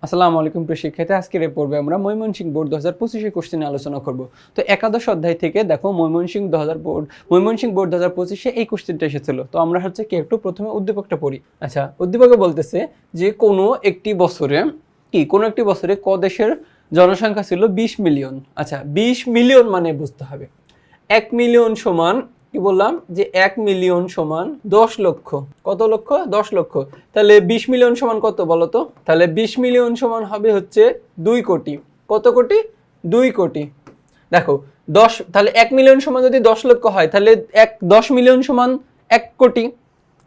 আসসালামু আলাইকুম প্রিয় শিক্ষার্থী, আজকের এই পর্বে আমরা ময়মনসিংহ বোর্ড 2025 কোশ্চেন আলোচনা করব। তো একাদশ অধ্যায় থেকে দেখো ময়মনসিংহ বোর্ড 2025 এই কোশ্চেনটা এসেছিল। তো আমরা হচ্ছে কি একটু প্রথমে উদ্দীপকটা পড়ি। আচ্ছা, উদ্দীপকে বলতেছে যে কোনো একটি বছরে ক দেশের জনসংখ্যা ছিল 20 মিলিয়ন। আচ্ছা, 20 মিলিয়ন মানে বুঝতে হবে 1 মিলিয়ন সমান কি বললাম যে 1 মিলিয়ন সমান 10 লক্ষ। কত লক্ষ? 10 লক্ষ। তাহলে 20 মিলিয়ন সমান কত বলো তো? তাহলে 20 মিলিয়ন সমান হবে হচ্ছে 2 কোটি। কত কোটি? 2 কোটি। দেখো 10, তাহলে 1 মিলিয়ন সমান যদি 10 লক্ষ হয় তাহলে 10 মিলিয়ন সমান 1 কোটি।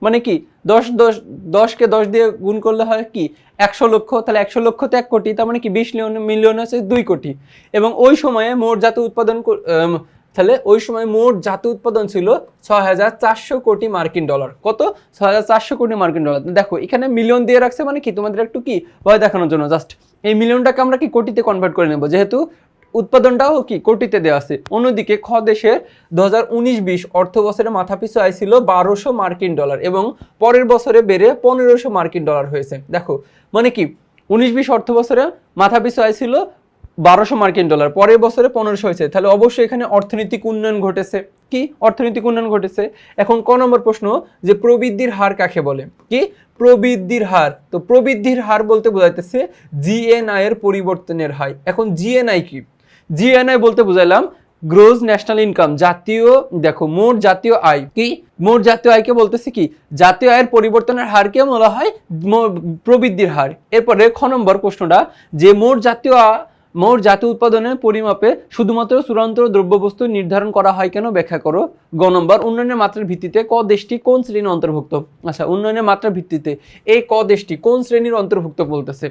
মানে কি 10কে 10 দিয়ে গুণ করলে হয় কি 100 লক্ষ। তাহলে 100 লক্ষতে 1 কোটি, তার মানে কি 20 মিলিয়ন হচ্ছে 2 কোটি। এবং ওই সময়ে মোট জাতীয় উৎপাদন তাহলে ওই সময় মোট জাতীয় উৎপাদন ছিল 6400 কোটি মার্কিন ডলার। কত? 6400 কোটি মার্কিন ডলার। দেখো এখানে মিলিয়ন দিয়ে রাখছে, মানে কি তোমাদের একটু কি ভয় দেখানোর জন্য, জাস্ট এই মিলিয়নটাকে আমরা কি কোটিতে কনভার্ট করে নেব, যেহেতু উৎপাদনটাও কি কোটিতে দেওয়া আছে। অন্যদিকে খ দেশের 2019-20 অর্থ বছরে মাথাপিছু আয় ছিল 1200 মার্কিন ডলার এবং পরের বছরে বেড়ে 1500 মার্কিন ডলার হয়েছে। দেখো মানে কি 19-20 অর্থ বছরে মাথাপিছু আয় ছিল 1200 মার্কিন ডলার, পরের বছরে 1500 হয়েছে। তাহলে অবশ্যই এখানে অর্থনৈতিক উন্নয়ন ঘটেছে। কি অর্থনৈতিক উন্নয়ন ঘটেছে? এখন ক নম্বর প্রশ্ন যে প্রবৃদ্ধির হার কাকে বলে? কি প্রবৃদ্ধির হার? তো প্রবৃদ্ধির হার বলতে বোঝাইতেছে জিএনআই এর পরিবর্তনের হার। এখন জিএনআই কি? জিএনআই বলতে বুঝাইলাম গ্রোস ন্যাশনাল ইনকাম, জাতীয়, দেখো মোট জাতীয় আয়। কি মোট জাতীয় আয়কে বলতেছে কি জাতীয় আয়ের পরিবর্তনের হারকে বলা হয় প্রবৃদ্ধির হার। এরপরে খ নম্বর প্রশ্নটা যে মোট জাতীয় উৎপাদনের পরিমাপে শুধুমাত্র চূড়ান্ত দ্রব্যবস্তু নির্ধারণ করা হয় কেন, ব্যাখ্যা করো। গ নম্বর উন্নয়নের মাত্রার ভিত্তিতে ক দেশটি কোন শ্রেণীর অন্তর্ভুক্ত? আচ্ছা, উন্নয়নের মাত্রার ভিত্তিতে এই ক দেশটি কোন শ্রেণীর অন্তর্ভুক্ত বলতেছে।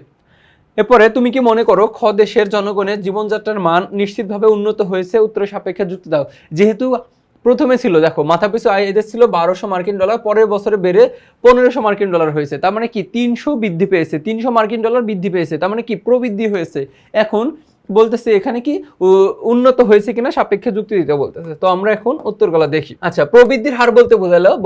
এরপরে তুমি কি মনে করো খ দেশের জনগণের জীবনযাত্রার মান নিশ্চিতভাবে উন্নত হয়েছে? উত্তরের সাপেক্ষে যুক্তি দাও। যেহেতু প্রথমে ছিল দেখো মাথাপিছু আয় এদের ছিল 1200 মার্কিন ডলার, পরের বছরে বেড়ে 1500 মার্কিন ডলার হয়েছে, তার মানে কি 300 বৃদ্ধি পেয়েছে, 300 মার্কিন ডলার বৃদ্ধি পেয়েছে, তার মানে কি প্রবৃদ্ধি হয়েছে। এখন বলতেছে এখানে কি উন্নত হয়েছে কিনা সাপেক্ষে যুক্তি দিতে বলতেছে। তো আমরা এখন উত্তরগুলো দেখি। আচ্ছা, প্রবৃদ্ধির হার বলতে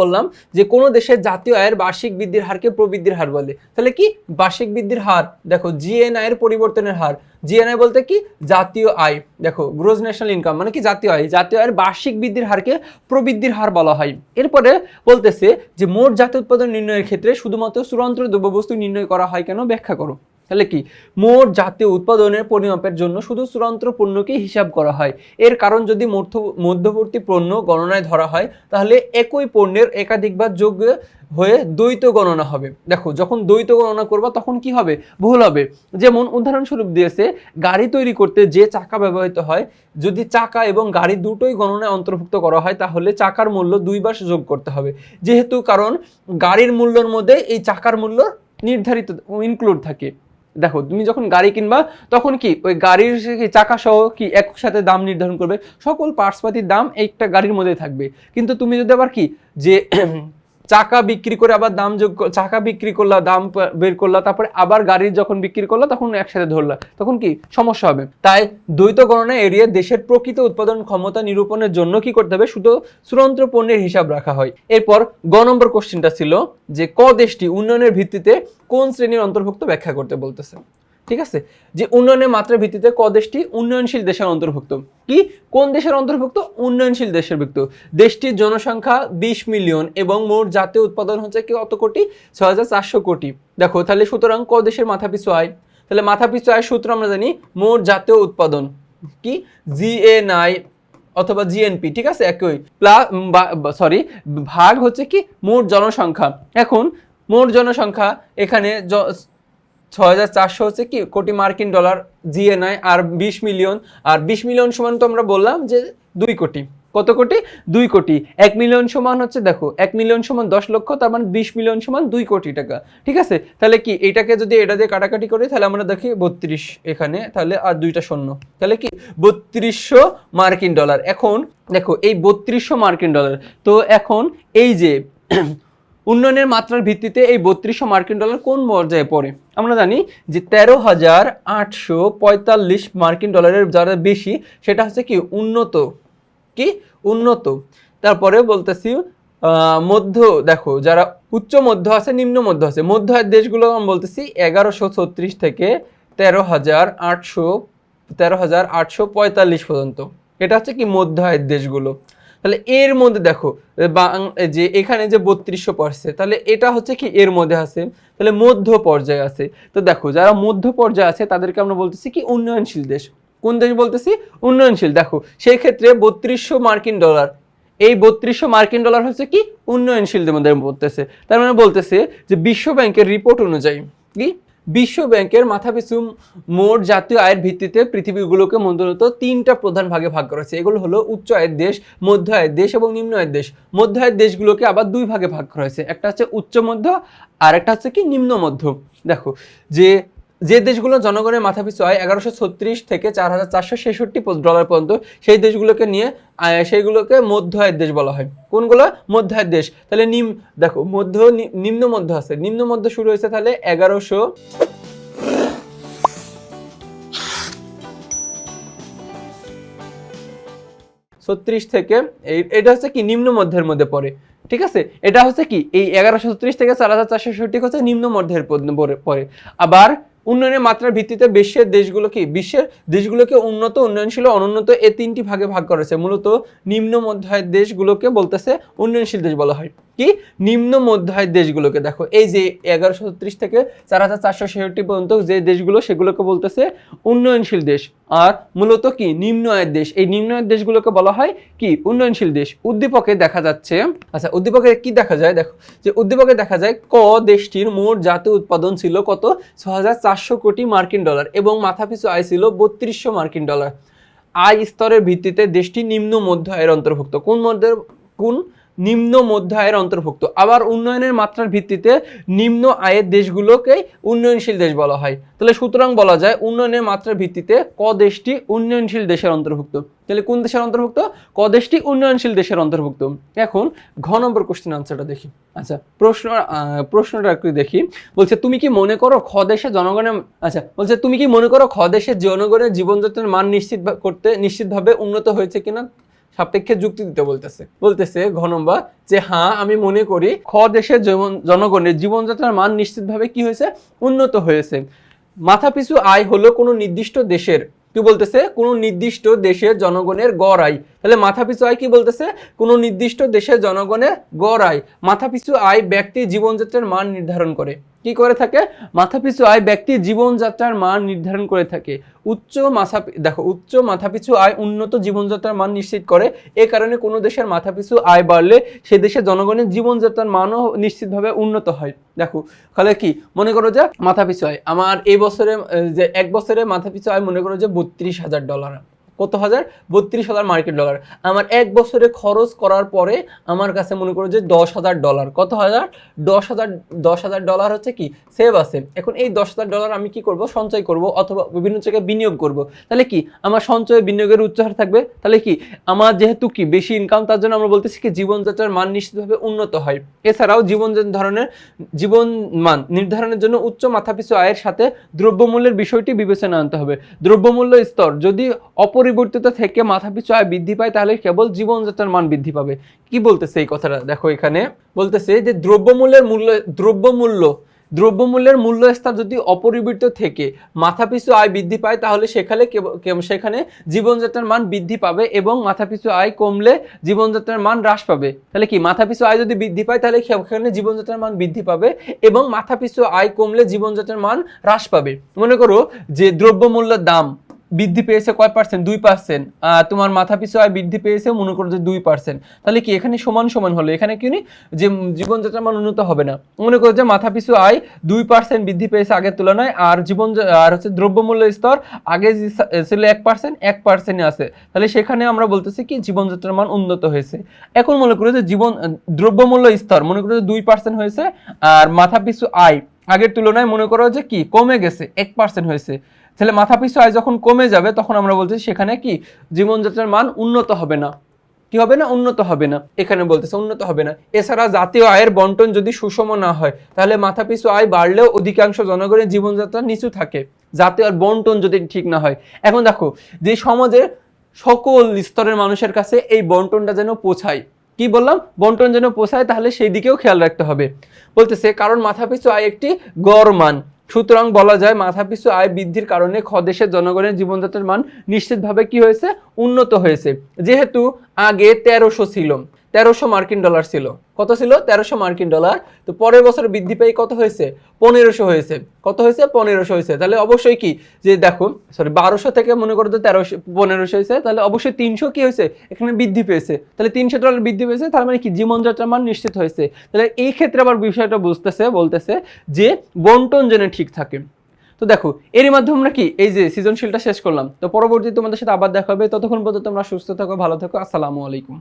বললাম যে কোন দেশের জাতীয় আয়ের বার্ষিক বৃদ্ধির হারকে প্রবৃদ্ধির হার বলে। তাহলে কি বার্ষিক বৃদ্ধির হার? দেখো জিএনআই এর পরিবর্তনের হার। জিএনআই বলতে কি জাতীয় আয়, দেখো গ্রোস ন্যাশনাল ইনকাম মানে কি জাতীয় আয়। জাতীয় আয়ের বার্ষিক বৃদ্ধির হারকে প্রবৃদ্ধির হার বলা হয়। এরপরে বলতেছে যে মোট জাতীয় উৎপাদন নির্ণয়ের ক্ষেত্রে শুধুমাত্র চূড়ান্ত দ্রব্যবস্তু নির্ণয় করা হয় কেন, ব্যাখ্যা করো। তাহলে কি মোট জাতীয় উৎপাদনের পরিমাপের জন্য শুধু চূড়ান্ত পণ্যকে হিসাব করা হয়। এর কারণ যদি মধ্যবর্তী পণ্য গণনায় ধরা হয় তাহলে একই পণ্যের একাধিকবার যোগ হয়ে দ্বৈত গণনা হবে। দেখো যখন দ্বৈত গণনা করবা তখন কি হবে? ভুল হবে। যেমন উদাহরণস্বরূপ দিয়েছে গাড়ি তৈরি করতে যে চাকা ব্যবহৃত হয়, যদি চাকা এবং গাড়ি দুটোই গণনায় অন্তর্ভুক্ত করা হয় তাহলে চাকার মূল্য 2 বার যোগ করতে হবে। যেহেতু কারণ গাড়ির মূল্যের মধ্যে এই চাকার মূল্য নির্ধারিত ইনক্লুড থাকে। দেখো তুমি যখন গাড়ি কিনবা তখন কি ওই গাড়ির চাকা সহ কি একসাথে দাম নির্ধারণ করবে, সকল পার্টসপাতির দাম একটা গাড়ির মধ্যে থাকবে। কিন্তু তুমি যদি আবার কি যে চাকা বিক্রি করে আবার দাম চাকা বিক্রি করলা, দাম বের করলা, তারপরে আবার গাড়ির যখন বিক্রি করলা তখন একসাথে ধরলা, তখন কি সমস্যা হবে। তাই দ্বৈত গণনা এড়িয়ে দেশের প্রকৃত উৎপাদন ক্ষমতা নিরূপণের জন্য কি করতে হবে? শুধু চূড়ান্ত পণ্যের হিসাব রাখা হয়। এরপর গ নম্বর কোশ্চেনটা ছিল যে ক দেশটি উন্নয়নের ভিত্তিতে কোন শ্রেণীর অন্তর্ভুক্ত, ব্যাখ্যা করতে বলতেছে। ঠিক আছে, যে উন্নয়নের মাত্রার ভিত্তিতে ক দেশটি উন্নয়নশীল দেশের অন্তর্ভুক্ত। কি কোন দেশের অন্তর্ভুক্ত? উন্নয়নশীল দেশের ভুক্ত। দেশটির জনসংখ্যা 20 মিলিয়ন এবং মোট জাতীয় উৎপাদন হচ্ছে কি কত কোটি? 6400 কোটি। দেখো তাহলে সুতরাং ক দেশের মাথাপিছু আয়, তাহলে মাথাপিছু আয়ের সূত্র আমরা জানি মোট জাতীয় উৎপাদন কি জিএনআই অথবা জিএনপি। ঠিক আছে, একই ভাগ হচ্ছে কি মোট জনসংখ্যা। এখন মোট জনসংখ্যা এখানে 6400 হচ্ছে কি কোটি মার্কিন ডলার জিএনআই, আর 20 মিলিয়ন, আর 20 মিলিয়ন সমান তো আমরা বললাম যে 2 কোটি। কত কোটি? 2 কোটি। 1 মিলিয়ন সমান হচ্ছে দেখো 1 মিলিয়ন সমান 10 লক্ষ, তার মানে 20 মিলিয়ন সমান 2 কোটি টাকা। ঠিক আছে, তাহলে কি এটাকে যদি এটা দিয়ে কাটাকাটি করি তাহলে আমরা দেখি 32 এখানে, তাহলে আর দুইটা শূন্য, তাহলে কি 3200 মার্কিন ডলার। এখন দেখো এই 3200 মার্কিন ডলার, তো এখন এই যে উন্নয়নের মাত্রার ভিত্তিতে এই 3200 মার্কিন ডলার কোন পর্যায়ে পড়ে? আমরা জানি যে 13,845 মার্কিন ডলারের যারা বেশি সেটা হচ্ছে কি উন্নত। কি উন্নত। তারপরে বলতেছি মধ্য দেখো যারা উচ্চ মধ্য আছে নিম্ন মধ্য আছে, মধ্য আয়ের দেশগুলো আমি বলতেছি 1136 থেকে 13,845 পর্যন্ত, এটা হচ্ছে কি মধ্য আয়ের দেশগুলো। তাহলে এর মধ্যে দেখো যে এখানে যে 3200 পড়ছে, তাহলে এটা হচ্ছে কি এর মধ্যে আছে, তাহলে মধ্য পর্যায়ে আছে। তো দেখো যারা মধ্য পর্যায়ে আছে তাদেরকে আমরা বলতেছি কি উন্নয়নশীল দেশ। কোন দেশ বলতেছি? উন্নয়নশীল। দেখো সেই ক্ষেত্রে 3200 মার্কিন ডলার, এই 3200 মার্কিন ডলার হচ্ছে কি উন্নয়নশীলদের মধ্যে বলতেছে। তার মানে বলতেছে যে বিশ্ব ব্যাংকের রিপোর্ট অনুযায়ী কি বিশ্ব ব্যাংকের মাথাপিছু মোট জাতীয় আয়ের ভিত্তিতে পৃথিবীগুলোকে মূলত তিনটা প্রধান ভাগে ভাগ করা হয়েছে। এগুলো হলো উচ্চ আয়ের দেশ, মধ্য আয়ের দেশ এবং নিম্ন আয়ের দেশ। মধ্য আয়ের দেশগুলোকে আবার দুই ভাগে ভাগ করা হয়েছে, একটা হচ্ছে উচ্চ মধ্য আর একটা হচ্ছে কি নিম্ন মধ্য। দেখো যে যে দেশগুলো জনগণের মাথাপিছু আয় 1136 থেকে 4466 ডলার পর্যন্ত, সেই দেশগুলোকে নিয়ে সেইগুলোকে মধ্য আয়ের দেশ বলা হয়। কোনগুলো? মধ্য আয়ের দেশ। তাহলে দেখো মধ্য নিম্ন মধ্য আছে, নিম্ন মধ্য শুরু হয়েছে তাহলে 1136 থেকে, এটা হচ্ছে কি নিম্ন মধ্যের মধ্যে পড়ে, ঠিক আছে। এটা হচ্ছে কি এই 1136 থেকে 4466 হচ্ছে নিম্ন মধ্যের পরে। আবার উন্নয়নের মাত্রার ভিত্তিতে বিশ্বের দেশগুলোকে উন্নত, উন্নয়নশীল ও অনুন্নত এই তিনটি ভাগে ভাগ করেছে। মূলত নিম্ন মধ্য আয়ের দেশগুলোকে বলতেছে উন্নয়নশীল দেশ বলা হয়। কি নিম্ন মধ্য আয়ের দেশগুলোকে দেখো এই যে 1136 থেকে 4466 পর্যন্ত যে দেশগুলো, সেগুলোকে বলতেছে উন্নয়নশীল দেশ। আর মূলত কি নিম্ন আয়ের দেশ, এই নিম্ন আয়ের দেশগুলোকে বলা হয় কি উন্নয়নশীল দেশ। উদ্দীপকে দেখা যাচ্ছে, আচ্ছা উদ্দীপকে কি দেখা যায় দেখো, যে উদ্দীপকে দেখা যায় ক দেশটির মোট জাতীয় উৎপাদন ছিল কত 6400 কোটি মার্কিন ডলার এবং মাথাপিছু আয় ছিল 3200 মার্কিন ডলার। আয় স্তরের ভিত্তিতে দেশটি নিম্ন মধ্য আয়ের অন্তর্ভুক্ত। কোন নিম্ন মধ্য আয়ের অন্তর্ভুক্ত। আবার উন্নয়নের মাত্রার ভিত্তিতে নিম্ন আয়ের দেশগুলোকে উন্নয়নশীল দেশ বলা হয়। তাহলে সুতরাং বলা যায় উন্নয়নের মাত্রার ভিত্তিতে ক দেশটি উন্নয়নশীল দেশের অন্তর্ভুক্ত। তাহলে কোন দেশের অন্তর্ভুক্ত? ক দেশটি উন্নয়নশীল দেশের অন্তর্ভুক্ত। এখন ঘ নম্বর কোশ্চেন আনসারটা দেখি। আচ্ছা প্রশ্নটা একটু দেখি। বলছে তুমি কি মনে করো খ দেশের জনগণের, আচ্ছা বলছে তুমি কি মনে করো খ দেশের জনগণের জীবনযাত্রার মান নিশ্চিতভাবে উন্নত হয়েছে কিনা? সাপেক্ষে যুক্তি দিতে বলতেছে ঘ নম্বর যে হ্যাঁ আমি মনে করি খ দেশের জনগণের জীবনযাত্রার মান নিশ্চিতভাবে কি হয়েছে? উন্নত হয়েছে। মাথাপিছু আয় হলো কোনো নির্দিষ্ট দেশের, কি বলতেছে? কোনো নির্দিষ্ট দেশের জনগণের গড় আয়। তাহলে মাথাপিছু আয় কি বলতেছে? কোনো নির্দিষ্ট দেশের জনগণের গড় আয়। মাথাপিছু আয় ব্যক্তির জীবনযাত্রার মান নির্ধারণ করে। কি করে থাকে? মাথাপিছু আয় ব্যক্তির জীবনযাত্রার মান নির্ধারণ করে থাকে। উচ্চ মাথাপিছু আয় উন্নত জীবনযাত্রার মান নিশ্চিত করে। এ কারণে কোনো দেশের মাথাপিছু আয় বাড়লে সে দেশের জনগণের জীবনযাত্রার মানও নিশ্চিতভাবে উন্নত হয়। দেখো তাহলে কি মনে করো যে মাথাপিছু আয় আমার এই বছরে, যে এক বছরে মাথাপিছু আয় মনে করো যে 32,000 ডলার। কত হাজার? 32,000 মার্কিন ডলার। আমার এক বছরে খরচ করার পরে আমার কাছে মনে করো যে 10,000 ডলার। কত হাজার? 10,000 ডলার হচ্ছে কি সেভ আছে। এখন এই 10,000 ডলার আমি কি করব? সঞ্চয় করব অথবা বিভিন্ন জায়গায় বিনিয়োগ করব। তাহলে কি আমার সঞ্চয় বিনিয়োগের উচ্চ হার থাকবে। তাহলে কি আমার যেহেতু কি বেশি ইনকাম, তার জন্য আমরা বলতেছি কি জীবনযাত্রার মান নিশ্চিতভাবে উন্নত হয়। এছাড়াও জীবন মান নির্ধারণের জন্য উচ্চ মাথাপিছু আয়ের সাথে দ্রব্যমূল্যের বিষয়টি বিবেচনা আনতে হবে। দ্রব্যমূল্য স্তর যদি অপরিবর্তিত থেকে মাথাপিছু আয় বৃদ্ধি পায় তাহলে কেবল জীবনযাত্রার মান বৃদ্ধি পাবে। কি বলতেছে এই কথাটা দেখো, এখানে বলতেছে যে দ্রব্যমূল্যের মূল্য স্তর যদি অপরিবর্তিত থেকে মাথাপিছু আয় বৃদ্ধি পায় তাহলে সেখানে জীবনযাত্রার মান বৃদ্ধি পাবে এবং মাথাপিছু আয় কমলে জীবনযাত্রার মান হ্রাস পাবে। তাহলে কি মাথাপিছু আয় যদি বৃদ্ধি পায় তাহলে সেখানে জীবনযাত্রার মান বৃদ্ধি পাবে এবং মাথাপিছু আয় কমলে জীবনযাত্রার মান হ্রাস পাবে। মনে করো যে দ্রব্যমূল্যের দাম বৃদ্ধি পেয়েছে কয় পার্সেন্ট? 2%। তোমার মাথাপিছু আয় বৃদ্ধি পেয়েছে মনে করো যে 2%। তাহলে কি এখানে সমান সমান হলো, এখানে কি যে জীবনযাত্রার মান উন্নত হবে না। মনে করো যে মাথাপিছু আয় 2% বৃদ্ধি পেয়েছে আগের তুলনায়, আর হচ্ছে দ্রব্যমূল্য স্তর আগে ছিল 1% আছে, তাহলে সেখানে আমরা বলতেছি কি জীবনযাত্রার মান উন্নত হয়েছে। এখন মনে করো যে দ্রব্যমূল্য স্তর মনে করো যে 2% হয়েছে আর মাথাপিছু আয় আগের তুলনায় মনে করো যে কি কমে গেছে 1% হয়েছে। তাহলে মাথাপিছু আয় যখন কমে যাবে তখন আমরা বলছি সেখানে কি জীবনযাত্রার মান উন্নত হবে না। কি হবে না? উন্নত হবে না। এখানে বলতেছে উন্নত হবে না। এছাড়া জাতীয় আয়ের বন্টন যদি সুষম না হয় তাহলে মাথাপিছু আয় বাড়লেও অধিকাংশ জনগণের জীবনযাত্রা নিচু থাকে। জাতীয় আয়ের বন্টন যদি ঠিক না হয়। এখন দেখো যে সমাজের সকল স্তরের মানুষের কাছে এই বন্টনটা যেন পৌঁছায়, কি বললাম, বন্টন যেন পোষায়, তাহলে সেই দিকেও খেয়াল রাখতে হবে। বলতেছে কারণ মাথাপিছু আয় একটি গড় মান, সুতরাং বলা যায় মাথাপিছু আয় বৃদ্ধির কারণে দেশের জনগণের জীবনযাত্রার মান নিশ্চিতভাবে কি হয়েছে, উন্নত হয়েছে। যেহেতু আগে 1300 ছিল, 1300 মার্কিন ডলার ছিল, কত ছিল, 1300 মার্কিন ডলার, তো পরের বছর বৃদ্ধি পেয়ে কত হয়েছে, 1500 হয়েছে। কত হয়েছে, 1500 হয়েছে। তাহলে অবশ্যই কি যে দেখো, সরি 1200 থেকে মনে করো তো 1500 হয়েছে, তাহলে অবশ্যই 300 কি হয়েছে, এখানে বৃদ্ধি পেয়েছে। তাহলে 300 ডলার বৃদ্ধি পেয়েছে, তার মানে কি জীবনযাত্রার মান নিশ্চিত হয়েছে। তাহলে এই ক্ষেত্রে আবার বিষয়টা বলতেছে যে বন্টন যেন ঠিক থাকে। তো দেখো এরই মাধ্যমে আমরা কি এই যে সৃজনশীলটা শেষ করলাম। তো পরবর্তী তোমাদের সাথে আবার দেখা হবে, ততক্ষণ পর্যন্ত তোমরা সুস্থ থাকো, ভালো থাকো, আসসালামু আলাইকুম।